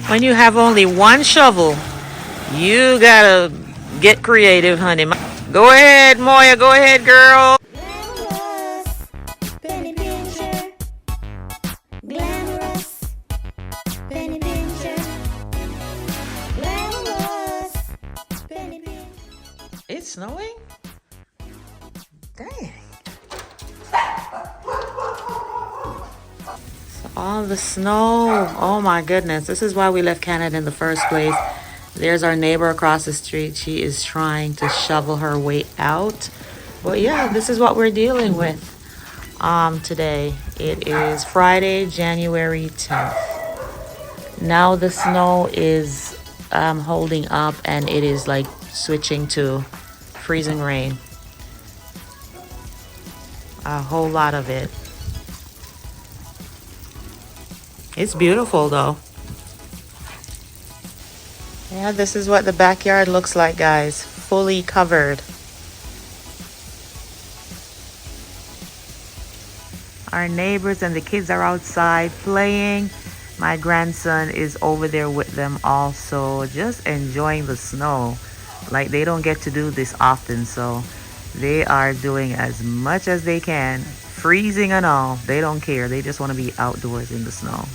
When you have only one shovel, you gotta get creative, honey. Go ahead, Moya. Go ahead, girl. Glamorous, penny pincher. Glamorous, penny pincher. Glamorous, penny pincher. It's snowing? Dang. All the snow. Oh my goodness. This is why we left Canada in the first place. There's our neighbor across the street. She is trying to shovel her way out. But yeah, this is what we're dealing with today. It is Friday, January 10th. Now the snow is holding up and it is like switching to freezing rain. A whole lot of it. It's beautiful though. Yeah, this is what the backyard looks like, guys. Fully covered. Our neighbors and the kids are outside playing. My grandson is over there with them also, just enjoying the snow. Like they don't get to do this often, so they are doing as much as they can. Freezing and all, they don't care. They just want to be outdoors in the snow.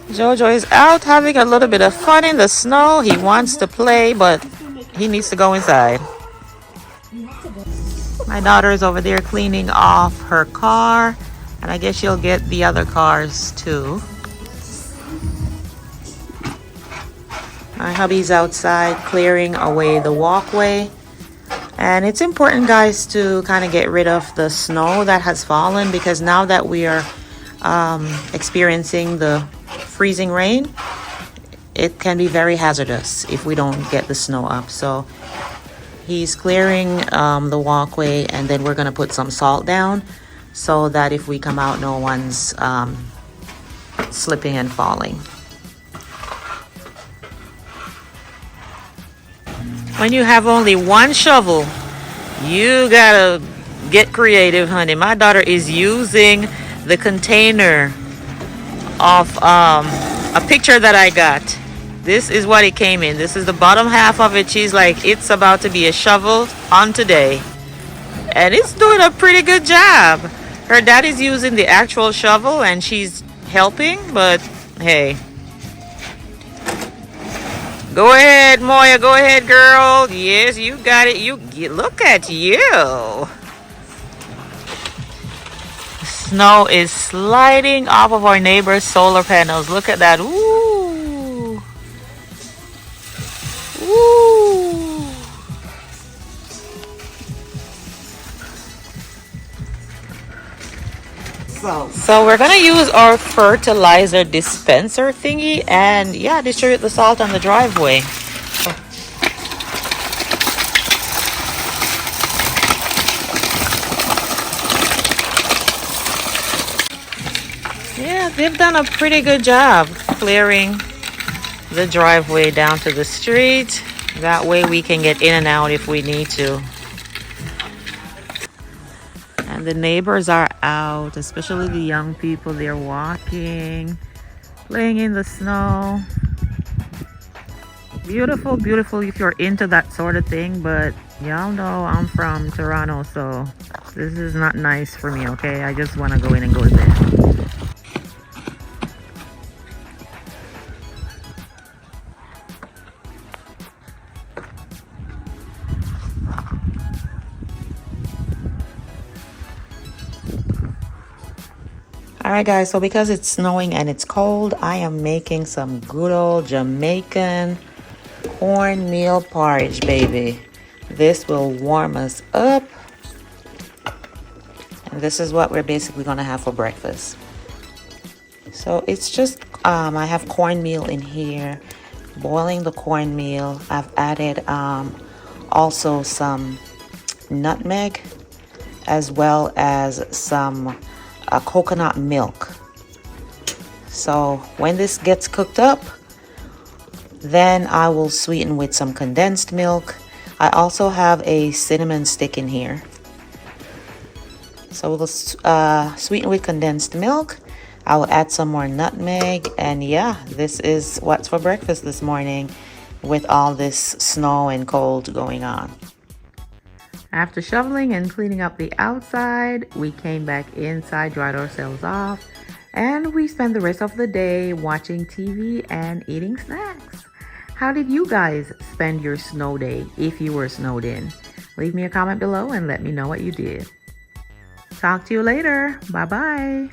Jojo is out having a little bit of fun in the snow. He wants to play, but he needs to go inside. My daughter is over there cleaning off her car, and I guess she'll get the other cars too. My hubby's outside clearing away the walkway. And it's important, guys, to kind of get rid of the snow that has fallen, because now that we are experiencing the freezing rain, it can be very hazardous if we don't get the snow up. So he's clearing the walkway, and then we're going to put some salt down so that if we come out, no one's slipping and falling. When you have only one shovel, you gotta get creative, honey. My daughter is using the container of a picture that I got. This is what it came in. This is the bottom half of it. She's like, it's about to be a shovel on today. And it's doing a pretty good job. Her dad is using the actual shovel and she's helping, but hey. Go ahead, Moya. Go ahead, girl. Yes, you got it. You look at you. Snow is sliding off of our neighbor's solar panels. Look at that. Ooh. Ooh. So we're gonna use our fertilizer dispenser thingy and yeah, distribute the salt on the driveway. Yeah, they've done a pretty good job clearing the driveway down to the street. That way we can get in and out if we need to. And the neighbors are out, especially the young people. They're walking, playing in the snow. Beautiful, beautiful if you're into that sort of thing. But y'all know I'm from Toronto, so this is not nice for me, okay? I just want to go in and go to bed. Alright guys, so because it's snowing and it's cold, I am making some good old Jamaican cornmeal porridge, baby. This will warm us up. And this is what we're basically going to have for breakfast. So it's just, I have cornmeal in here, boiling the cornmeal. I've added also some nutmeg, as well as some coconut milk. So when this gets cooked up, then I will sweeten with some condensed milk. I also have a cinnamon stick in here. So we'll sweeten with condensed milk. I'll add some more nutmeg, and yeah, this is what's for breakfast this morning with all this snow and cold going on. After shoveling and cleaning up the outside, we came back inside, dried ourselves off, and we spent the rest of the day watching TV and eating snacks. How did you guys spend your snow day if you were snowed in? Leave me a comment below and let me know what you did. Talk to you later. Bye-bye.